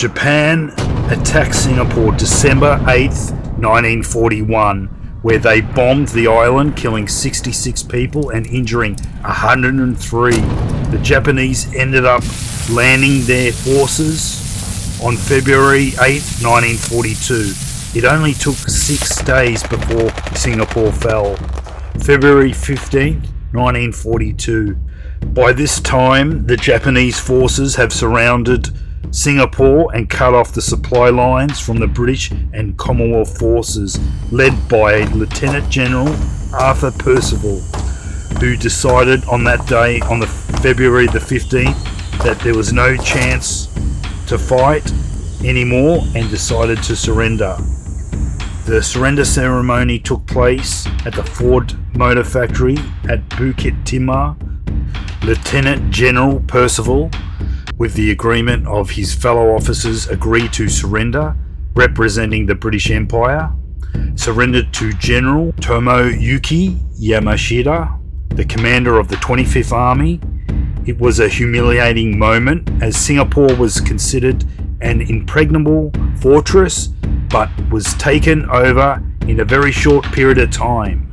Japan attacked Singapore December 8th, 1941, where they bombed the island, killing 66 people and injuring 103. The Japanese ended up landing their forces on February 8th, 1942. It only took 6 days before Singapore fell. February 15th, 1942. By this time, the Japanese forces have surrounded Singapore and cut off the supply lines from the British and Commonwealth forces, led by Lieutenant General Arthur Percival, who decided on that day, on the February the 15th, that there was no chance to fight anymore and decided to surrender. The surrender ceremony took place at the Ford Motor Factory at Bukit Timah. Lieutenant General Percival, with the agreement of his fellow officers, agreed to surrender, representing the British Empire, surrendered to General Tomoyuki Yamashita, the commander of the 25th Army. It was a humiliating moment, as Singapore was considered an impregnable fortress, but was taken over in a very short period of time.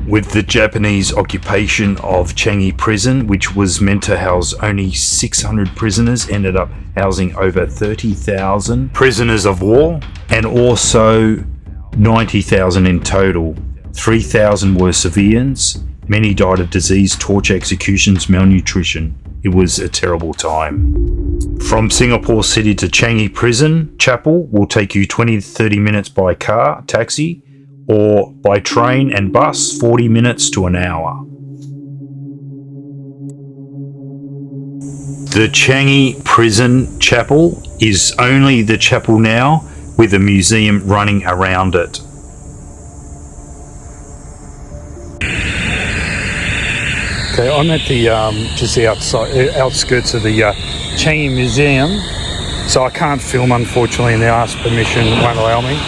With the Japanese occupation of Changi prison, which was meant to house only 600 prisoners, ended up housing over 30,000 prisoners of war, and also 90,000 in total. 3,000 were civilians. Many died of disease, torture, executions, malnutrition. It was a terrible time. From Singapore City to Changi Prison Chapel will take you 20 to 30 minutes by car, taxi, or by train and bus, 40 minutes to an hour. The Changi Prison Chapel is only the chapel now, with a museum running around it. Okay, I'm at the just the outskirts of the Changi Museum, so I can't film, unfortunately, and they asked permission, won't allow me.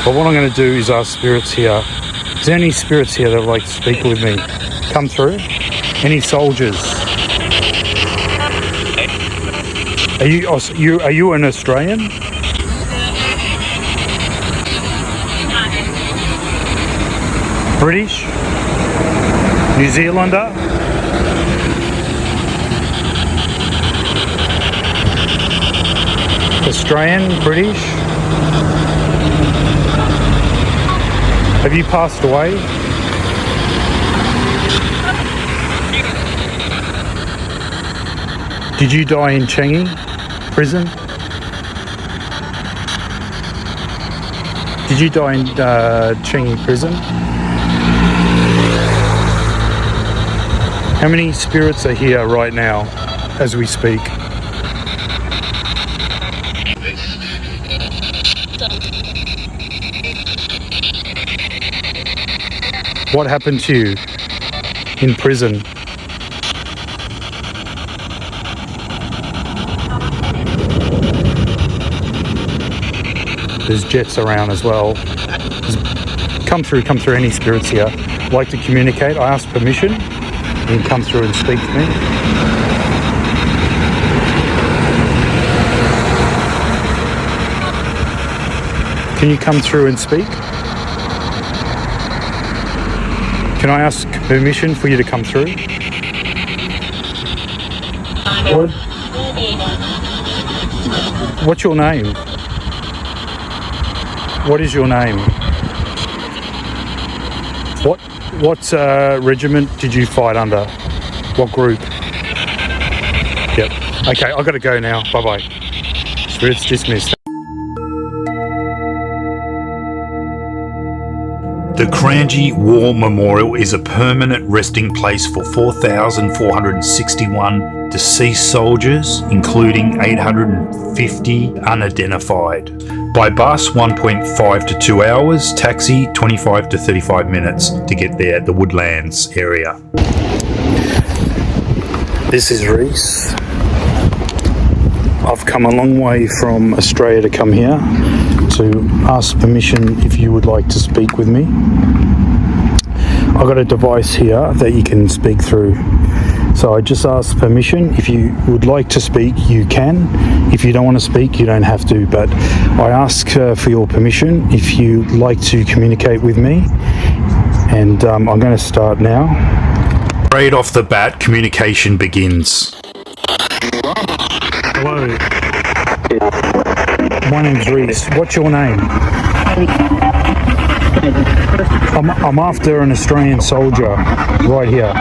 But what I'm going to do is ask spirits here. Is there any spirits here that would like to speak with me? Come through. Any soldiers? Are you an Australian? British? New Zealander? Australian? British? Have you passed away? Did you die in Changi prison? Did you die in Changi prison? How many spirits are here right now as we speak? What happened to you in prison? There's jets around as well. Come through, any spirits here. Like to communicate, I ask permission. You can come through and speak to me. Can you come through and speak? Can I ask permission for you to come through? What's your name? What is your name? What regiment did you fight under? What group? Yep. Okay, I've got to go now. Bye-bye. Spirits dismissed. The Kranji War Memorial is a permanent resting place for 4,461 deceased soldiers, including 850 unidentified. By bus, 1.5 to 2 hours, taxi, 25 to 35 minutes to get there at the Woodlands area. This is Rhees. I've come a long way from Australia to come here to ask permission if you would like to speak with me. I've got a device here that you can speak through. So I just asked permission. If you would like to speak, you can. If you don't want to speak, you don't have to. But I ask for your permission if you like to communicate with me. And I'm going to start now. Right off the bat, communication begins. Hello. My name's Rhees. What's your name? I'm after an Australian soldier right here.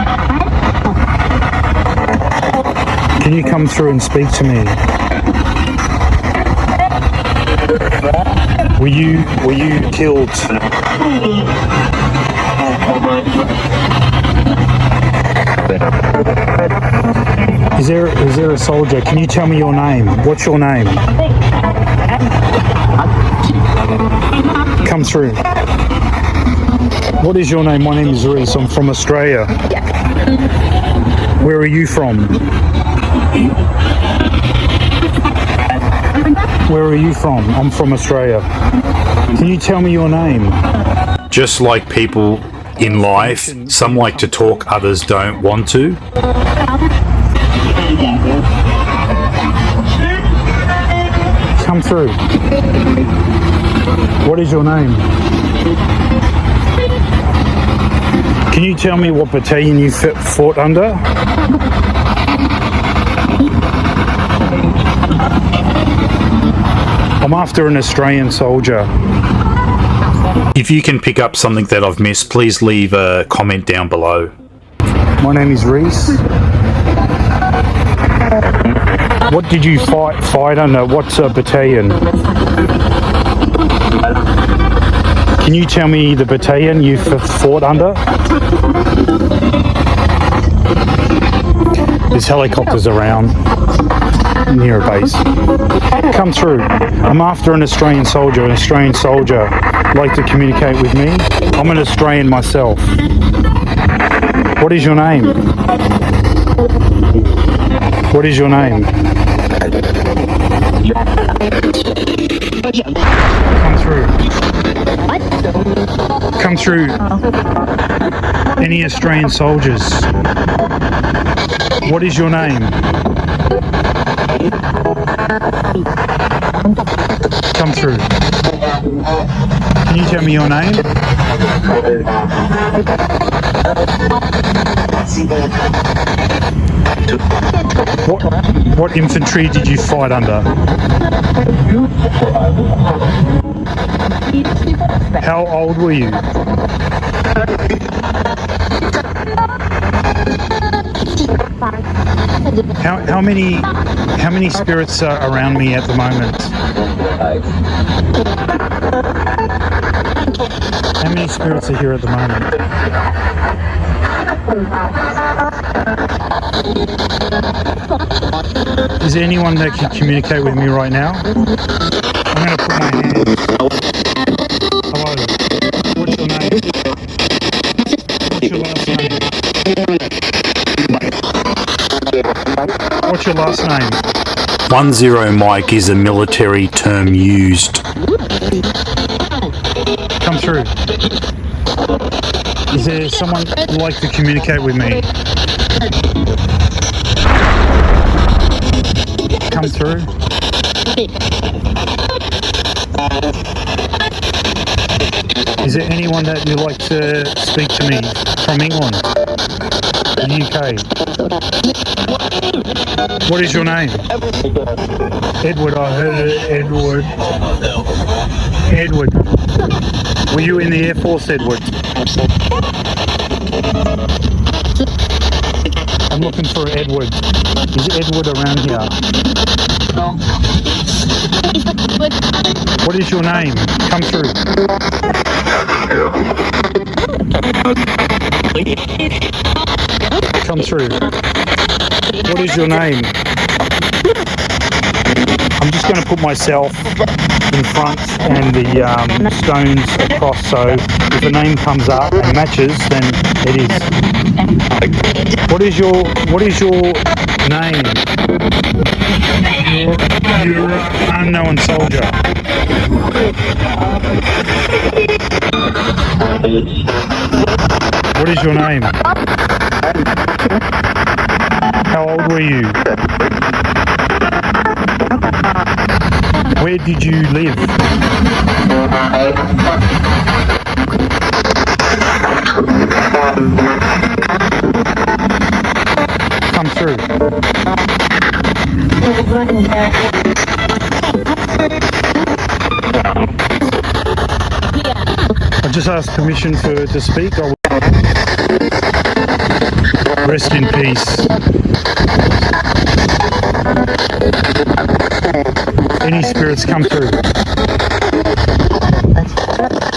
Can you come through and speak to me? Were you killed? Is there a soldier? Can you tell me your name? What's your name? Come through. What is your name? My name is Rhees. I'm from Australia. Where are you from? Where are you from? I'm from Australia. Can you tell me your name? Just like people in life, some like to talk, others don't want to. Come through. What is your name? Can you tell me what battalion you fought under? I'm after an Australian soldier. If you can pick up something that I've missed, please leave a comment down below. My name is Rhees. What did you fight under? What's a battalion? Can you tell me the battalion you fought under? There's helicopters around near a base. Come through. I'm after an Australian soldier. An Australian soldier like to communicate with me. I'm an Australian myself. What is your name? What is your name? Come through. Come through. Any Australian soldiers? What is your name? Come through. Can you tell me your name? What infantry did you fight under? How old were you? How many spirits are around me at the moment? How many spirits are here at the moment? Is there anyone that can communicate with me right now? I'm going to put my hand. Hello. What's your name? What's your last name? What's your last name? 10 Mike is a military term used. Come through. Is there someone who'd like to communicate with me? Come through. Is there anyone that you'd like to speak to me from England? The UK? What is your name? Edward, I heard it. Edward. Edward. Were you in the Air Force, Edward? I'm looking for Edward. Is Edward around here? What is your name? Come through. Come through. What is your name? I'm just going to put myself in front and the stones across, so if a name comes up and matches, then it is. What is your name? You're an unknown soldier. What is your name? How old were you? Where did you live? Come through. I just asked permission to speak. Rest in peace. Any spirits come through?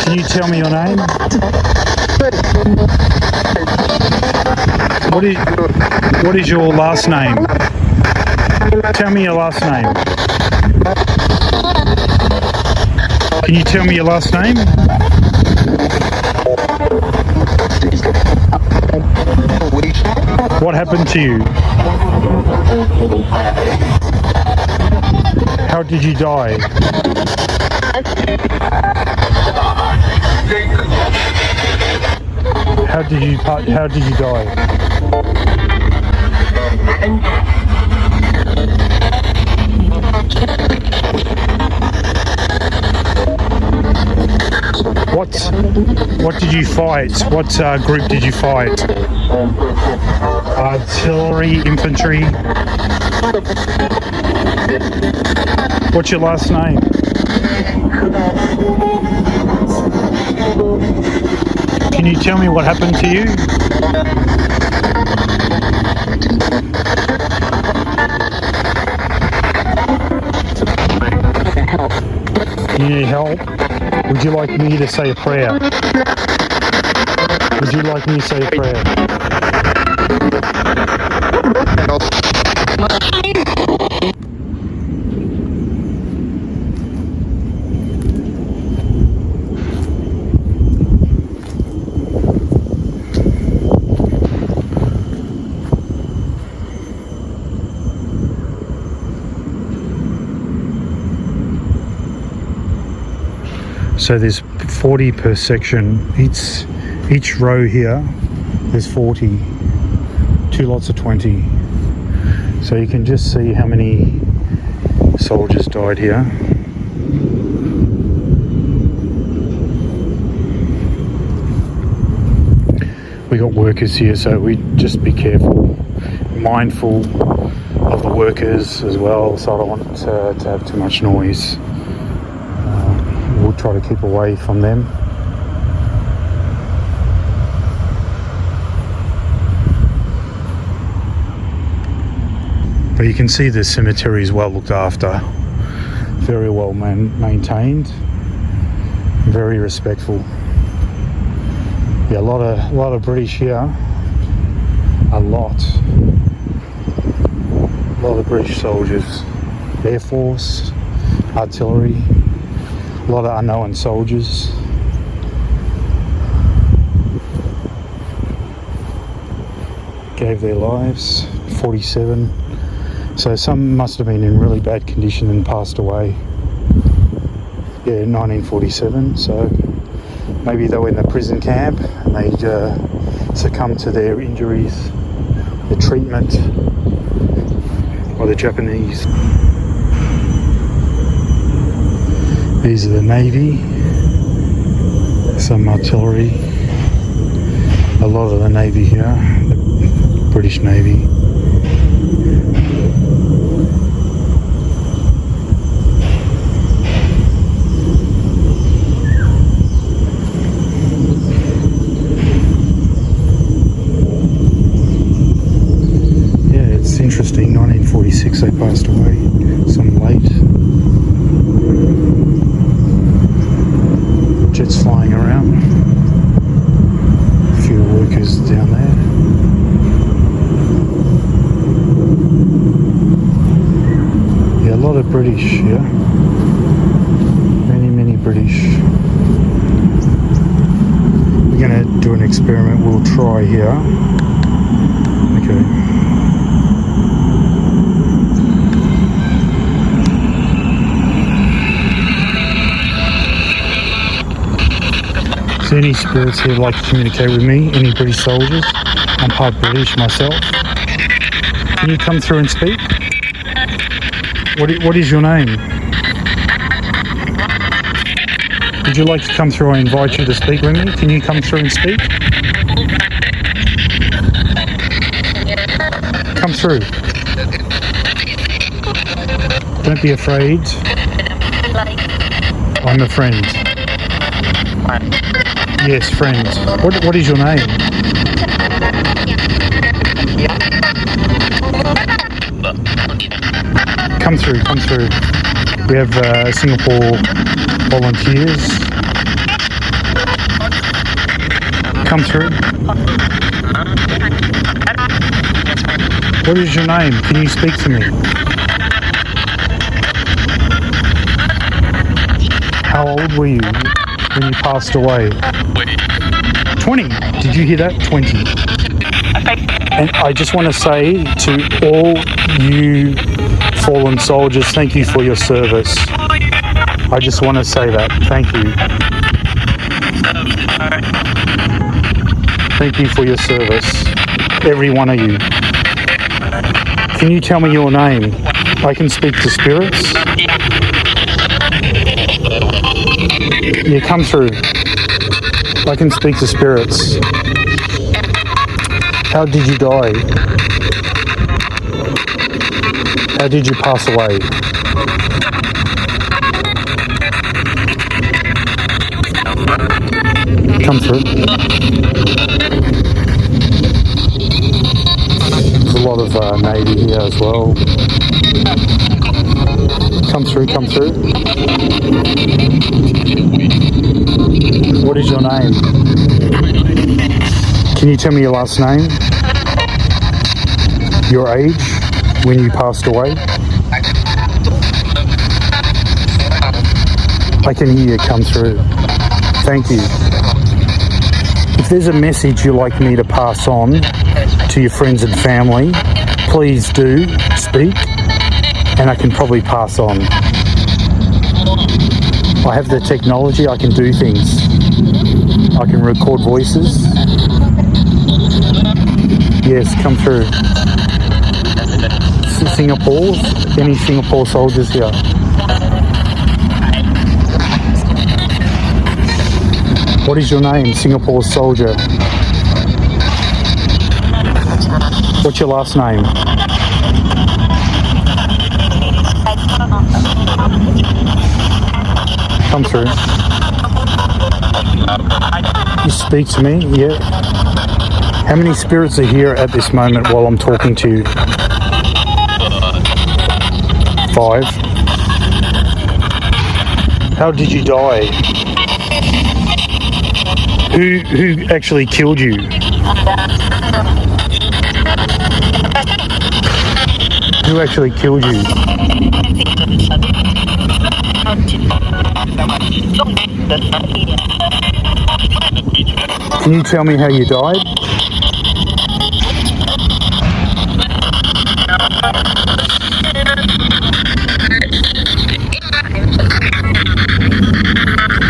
Can you tell me your name? What is your last name? Tell me your last name. Can you tell me your last name? What happened to you? How did you die? How did you die? What did you fight? What group did you fight? Artillery, infantry. What's your last name? Can you tell me what happened to you? You need help? Would you like me to say a prayer? Would you like me to say a prayer? So there's 40 per section. Each row here, there's 40. 2 lots of 20. So you can just see how many soldiers died here. We got workers here, so we just be careful, mindful of the workers as well. So I don't want to have too much noise. We'll try to keep away from them. But you can see the cemetery is well looked after, very well maintained, very respectful. Yeah, a lot of British here, a lot of British soldiers, Air Force, artillery. A lot of unknown soldiers. Gave their lives, 47. So some must have been in really bad condition and passed away. Yeah, 1947. So maybe they were in the prison camp and they succumbed to their injuries, the treatment by the Japanese. These are the Navy, some artillery, a lot of the Navy here, the British Navy. Yeah, it's interesting, 1946 they passed away, some late. Jets flying around, a few workers down there. Yeah, a lot of British here, many British. We're going to do an experiment, we'll try here. Okay. there any spirits here like to communicate with me? Any British soldiers? I'm part British myself. Can you come through and speak? What is your name? Would you like to come through? I invite you to speak with me. Can you come through and speak? Come through. Don't be afraid. I'm a friend. Yes, friend. What is your name? Come through, come through. We have Singapore volunteers. Come through. What is your name? Can you speak to me? How old were you when you passed away? 20. Did you hear that? 20. And I just want to say to all you fallen soldiers, thank you for your service. I just want to say that. Thank you. Thank you for your service. Every one of you. Can you tell me your name? I can speak to spirits. Yeah, come through. I can speak to spirits. How did you die? How did you pass away? Come through. There's a lot of Navy here as well. Come through, come through. What is your name? Can you tell me your last name? Your age when you passed away? I can hear you come through. Thank you. If there's a message you'd like me to pass on to your friends and family, please do speak, and I can probably pass on. I have the technology, I can do things. I can record voices. Yes, come through. Singapore? Any Singapore soldiers here? What is your name, Singapore soldier? What's your last name? Come through. You speak to me? Yeah. How many spirits are here at this moment while I'm talking to you? 5. How did you die? Who actually killed you? Who actually killed you? Can you tell me how you died?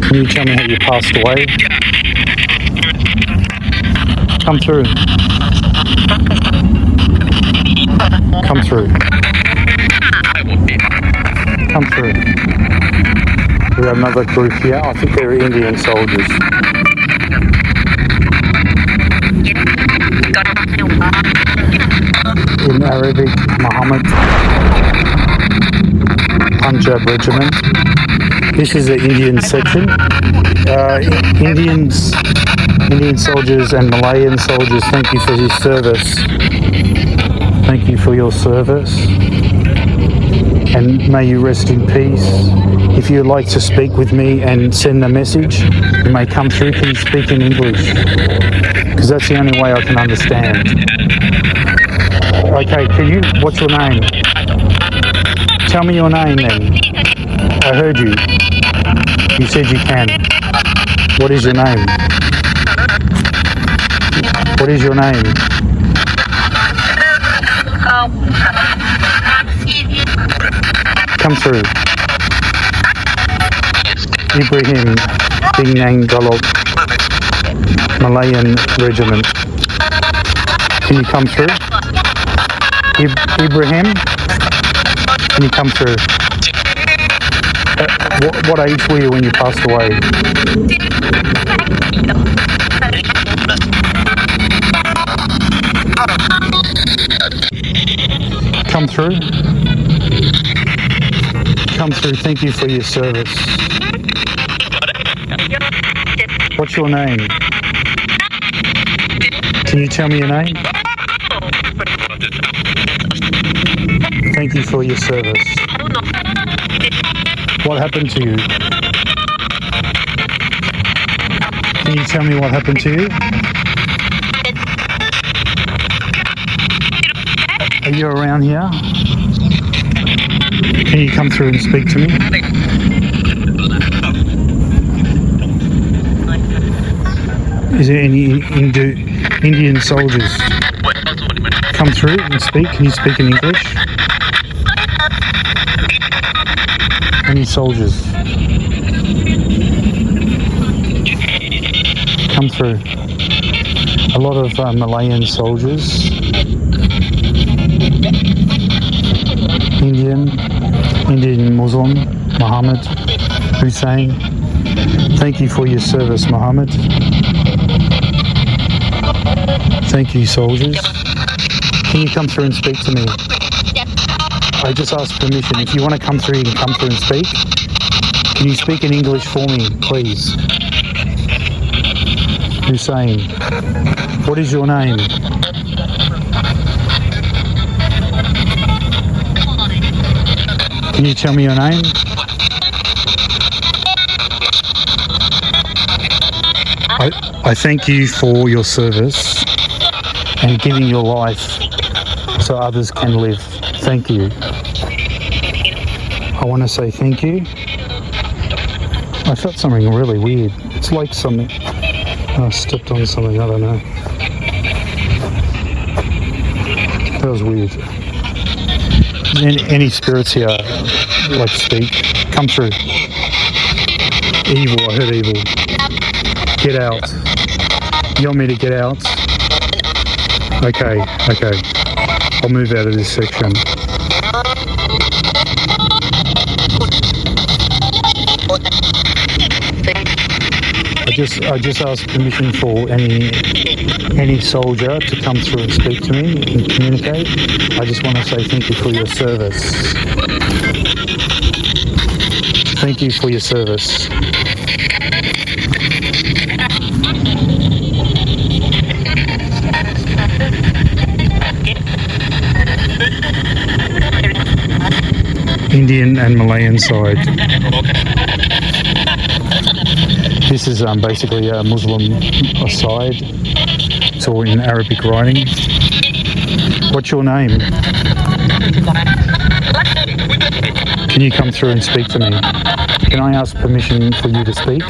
Can you tell me how you passed away? Come through. Come through. Come through. We have another group here. I think they're Indian soldiers. In Arabic, Muhammad Punjab Regiment. This is the Indian section. Indian soldiers and Malayan soldiers, thank you for your service. Thank you for your service. And may you rest in peace. If you'd like to speak with me and send a message, you may come through. Can you speak in English? Because that's the only way I can understand. Okay, what's your name? Tell me your name then. I heard you. You said you can. What is your name? What is your name? Come through. Ibrahim Binang Galop. Malayan regiment. Can you come through? Ibrahim, can you come through? What age were you when you passed away? Come through. Come through. Thank you for your service. What's your name? Can you tell me your name? Thank you for your service. What happened to you? Can you tell me what happened to you? Are you around here? Can you come through and speak to me? Is there any Indian soldiers? Come through and speak. Can you speak in English? Any soldiers? Come through. A lot of Malayan soldiers. Indian Muslim, Muhammad, Hussein. Thank you for your service, Muhammad. Thank you, soldiers. Can you come through and speak to me? I just asked permission. If you want to come through, you can come through and speak. Can you speak in English for me, please? Hussein. What is your name? Can you tell me your name? I thank you for your service and giving your life so others can live. Thank you. I want to say thank you. I felt something really weird. It's like something. I stepped on something, I don't know. That was weird. Any spirits here like to speak? Come through. Evil, I heard evil. Get out. You want me to get out? Okay. I'll move out of this section. I just asked permission for any soldier to come through and speak to me and communicate. I just want to say thank you for your service. Thank you for your service. Indian and Malayan side. This is basically a Muslim side. It's all in Arabic writing. What's your name? Can you come through and speak to me? Can I ask permission for you to speak?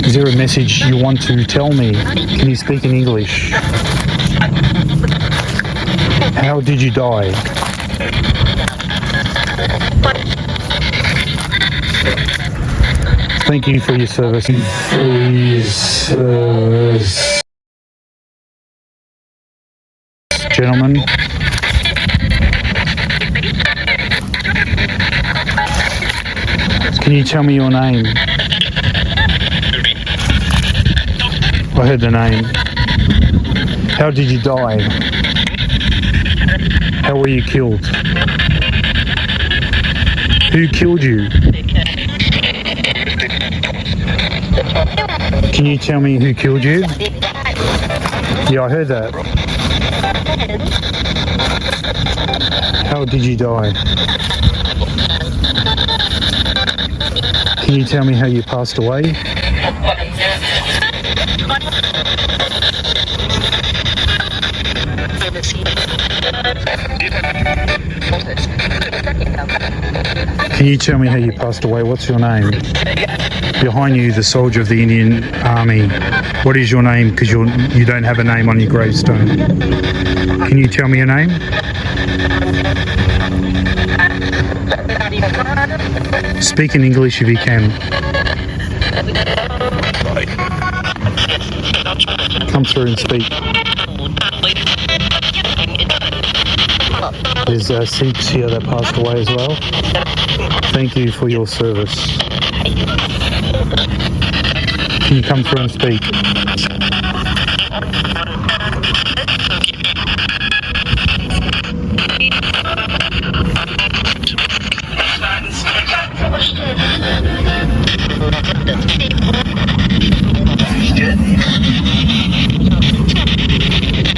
Is there a message you want to tell me? Can you speak in English? How did you die? Thank you for your service. Gentlemen. Can you tell me your name? I heard the name. How did you die? How were you killed? Who killed you? Can you tell me who killed you? Yeah, I heard that. How did you die? Can you tell me how you passed away? Can you tell me how you passed away? What's your name? Behind you, the soldier of the Indian Army. What is your name? Because you don't have a name on your gravestone. Can you tell me your name? Speak in English if you can. Come through and speak. There's Sikhs here that passed away as well. Thank you for your service. Can you come through and speak?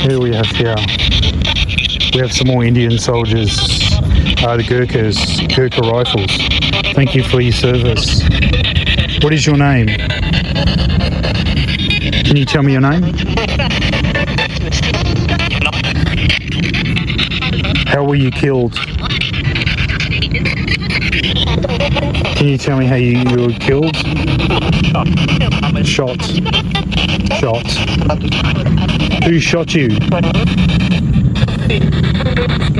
Here we have we have some more Indian soldiers, the Gurkha rifles. Thank you for your service. What is your name? Can you tell me your name? How were you killed? Can you tell me how you were killed? Shot. Who shot you?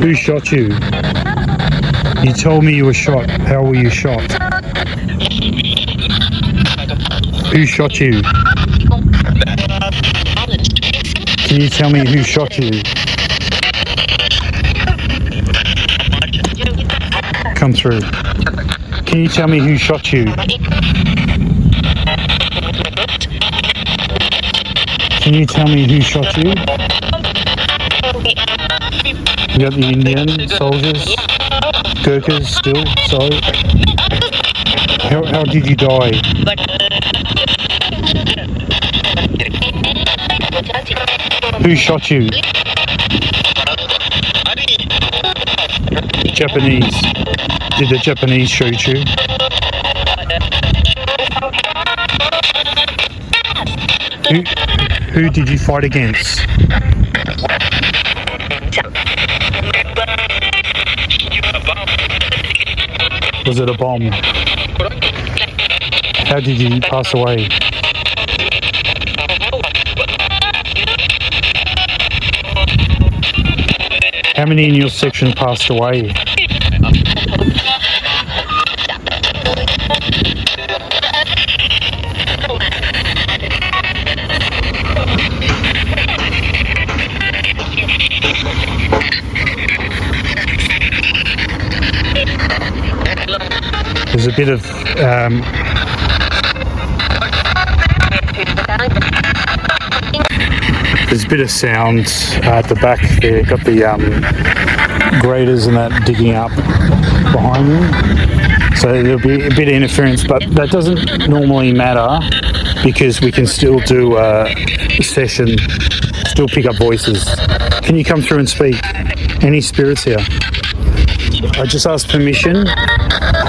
Who shot you? You told me you were shot. How were you shot? Who shot you? Can you tell me who shot you? Come through. Can you tell me who shot you? Can you tell me who shot you? You got the Indian soldiers, Gurkhas still, sorry. How did you die? Who shot you? Japanese. Did the Japanese shoot you? Who did you fight against? Was it a bomb? How did you pass away? How many in your section passed away? There's a bit of sound at the back there. Got the graders and that digging up behind me, so there'll be a bit of interference, but that doesn't normally matter because we can still do a session, still pick up voices. Can you come through and speak? Any spirits here? I just asked permission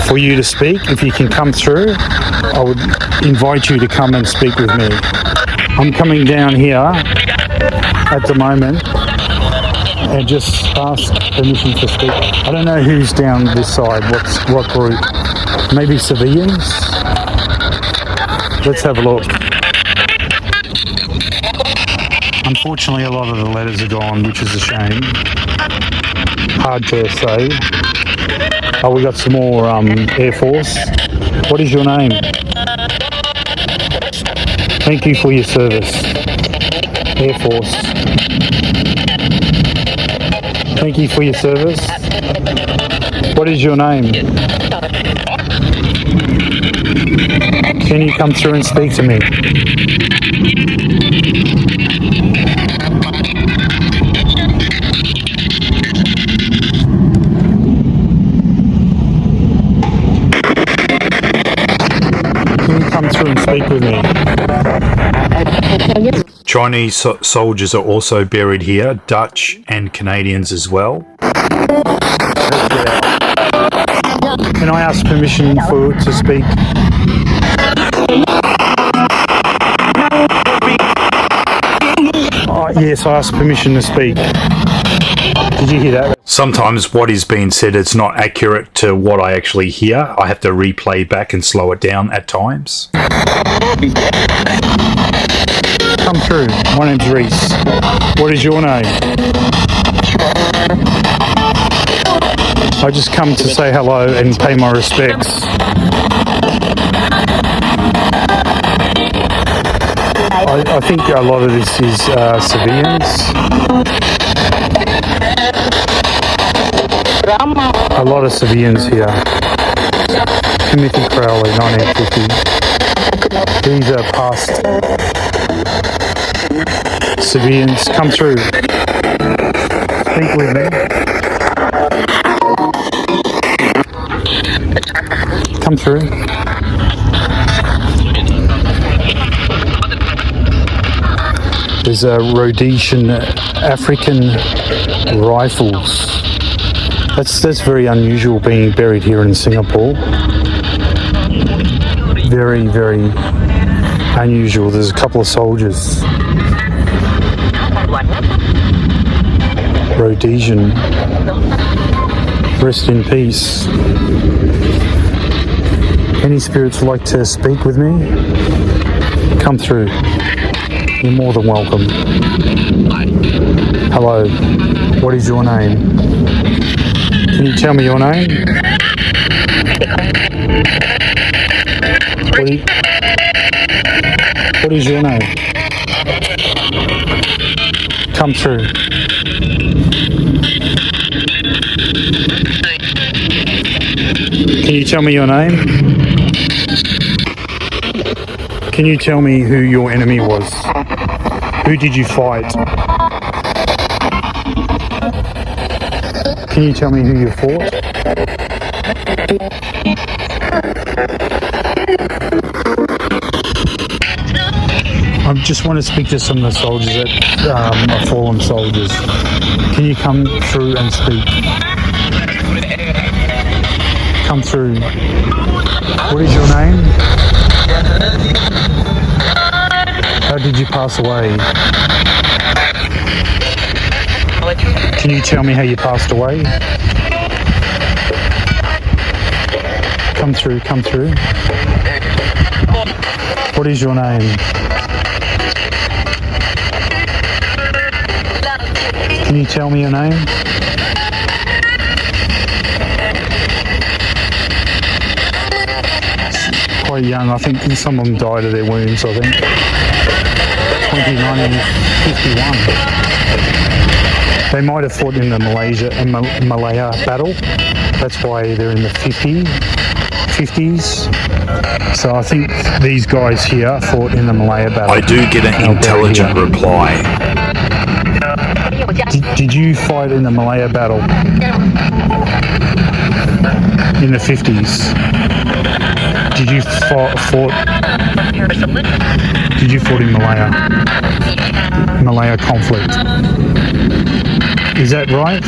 for you to speak. If you can come through, I would invite you to come and speak with me. I'm coming down here at the moment and just ask permission to speak. I don't know who's down this side, what group. Maybe civilians? Let's have a look. Unfortunately, a lot of the letters are gone, which is a shame. Hard to say. Oh, we got some more Air Force. What is your name? Thank you for your service. Air Force. Thank you for your service. What is your name? Can you come through and speak to me? Come through and speak with me. Chinese soldiers are also buried here, Dutch and Canadians as well. Can I ask permission to speak? Yes, I asked permission to speak. Did you hear that? Sometimes what is being said is not accurate to what I actually hear. I have to replay back and slow it down at times. Come through. My name's Rhees. What is your name? I just come to say hello and pay my respects. I think a lot of this is civilians. A lot of civilians here. Timothy Crowley, 1950. These are past civilians. Come through. Speak with me. Come through. There's Rhodesian African rifles. That's very unusual being buried here in Singapore. Very, very unusual. There's a couple of soldiers. Rhodesian. Rest in peace. Any spirits would like to speak with me? Come through. You're more than welcome. Hello. What is your name? Can you tell me your name? What is your name? Come through. Can you tell me your name? Can you tell me who your enemy was? Who did you fight? Can you tell me who you fought? I just want to speak to some of the soldiers that are fallen soldiers. Can you come through and speak? Come through. What is your name? How did you pass away? Can you tell me how you passed away? Come through, come through. What is your name? Can you tell me your name? Quite young, I think some of them died of their wounds, I think. 1951. They might have fought in the Malaya battle. That's why they're in the 50s. So I think these guys here fought in the Malaya battle. I do get an intelligent reply. Did you fight in the Malaya battle in the 50s? Did you fought in Malaya conflict? Is that right?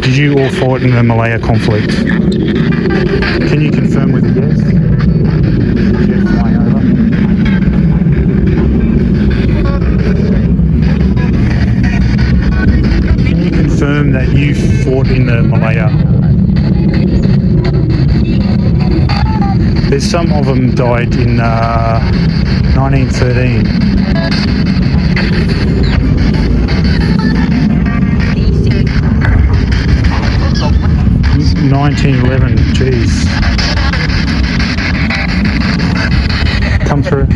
Did you all fight in the Malaya conflict? Can you confirm with a yes? Jet flying over. Can you confirm that you fought in the Malaya? There's some of them died in 1913. 1911, jeez. Come through.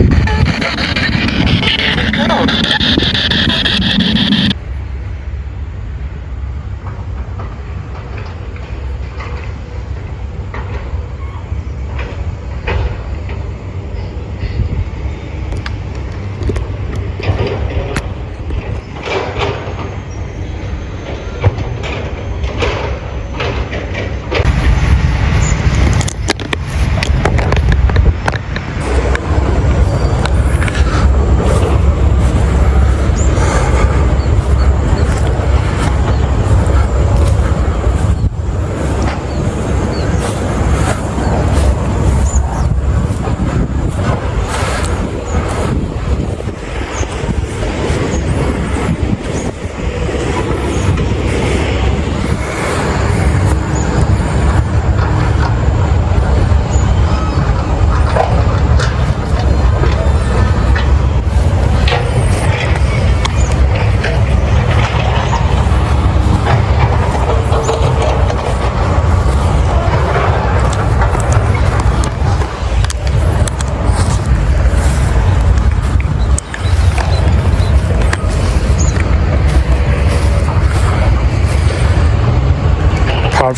apart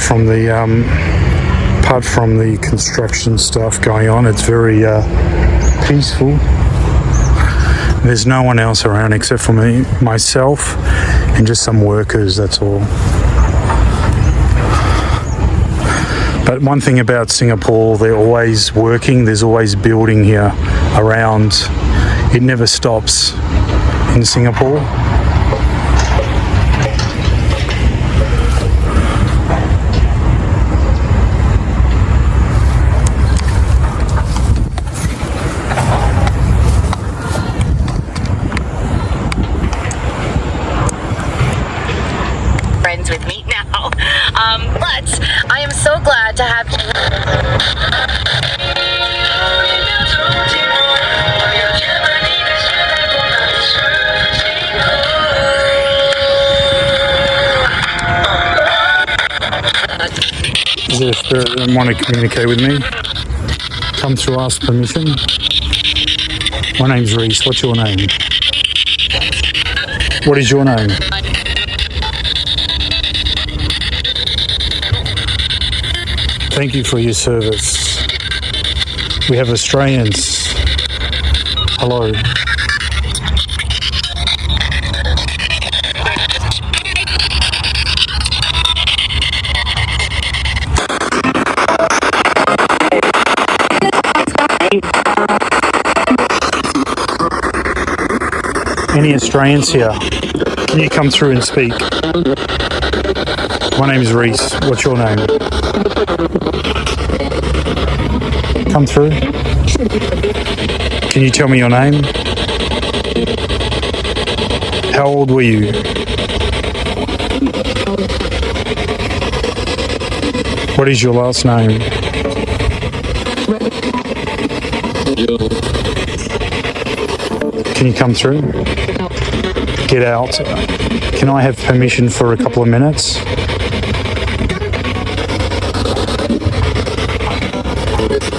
from the construction stuff going on, it's very peaceful. There's no one else around except for myself, and just some workers, that's all. But one thing about Singapore, they're always working, there's always building here around. It never stops in Singapore. With me now, but I am so glad to have Is there a spirit that want to communicate with me? Come through, ask permission. My name's Rhees. What's your name? What is your name? Thank you for your service. We have Australians. Hello. Any Australians here? Can you come through and speak? My name is Rhees. What's your name? Come through. Can you tell me your name? How old were you? What is your last name? Can you come through? Get out. Can I have permission for a couple of minutes?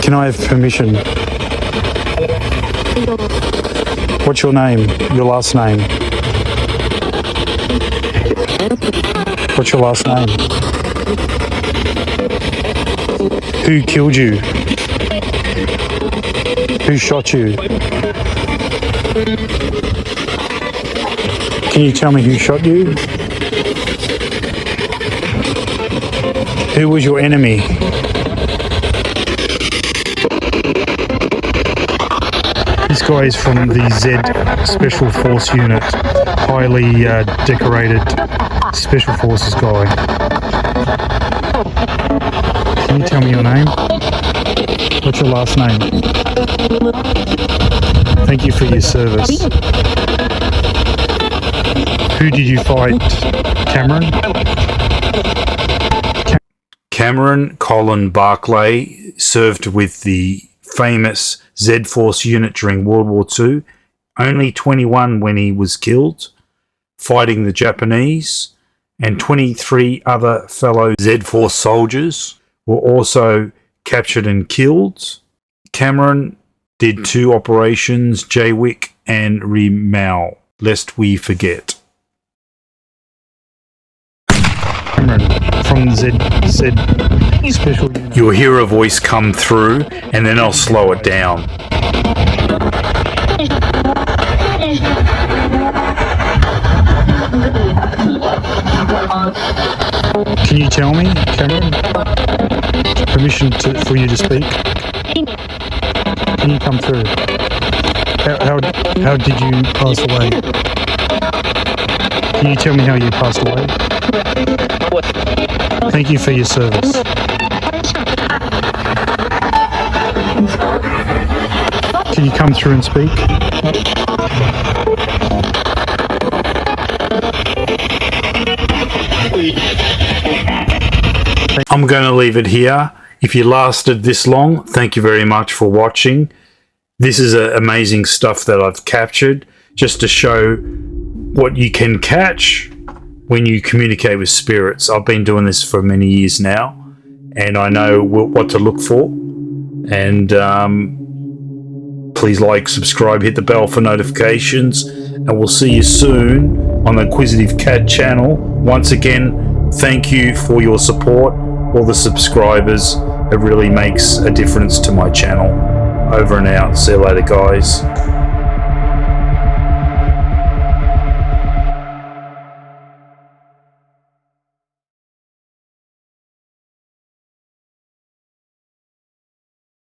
Can I have permission? What's your name? Your last name? What's your last name? Who killed you? Who shot you? Can you tell me who shot you? Who was your enemy? This guy is from the Z Special Force Unit, highly decorated Special Forces guy. Can you tell me your name? What's your last name? Thank you for your service. Who did you fight? Cameron? Cameron Colin Barclay served with the famous Z Force unit during World War II, only 21 when he was killed, fighting the Japanese, and 23 other fellow Z Force soldiers were also captured and killed. Cameron did 2 operations, Jaywick and Remau, lest we forget. Cameron from Z Special Unit. You'll hear a voice come through, and then I'll slow it down. Can you tell me, Cameron? Permission for you to speak? Can you come through? How did you pass away? Can you tell me how you passed away? Thank you for your service. Can you come through and speak? I'm going to leave it here. If you lasted this long, thank you very much for watching. This is amazing stuff that I've captured just to show what you can catch when you communicate with spirits. I've been doing this for many years now, and I know what to look for. And please like, subscribe, hit the bell for notifications, and we'll see you soon on the Inquisitive Cat channel. Once again, Thank you for your support, all the subscribers. It really makes a difference to my channel. Over and out. See you later, guys.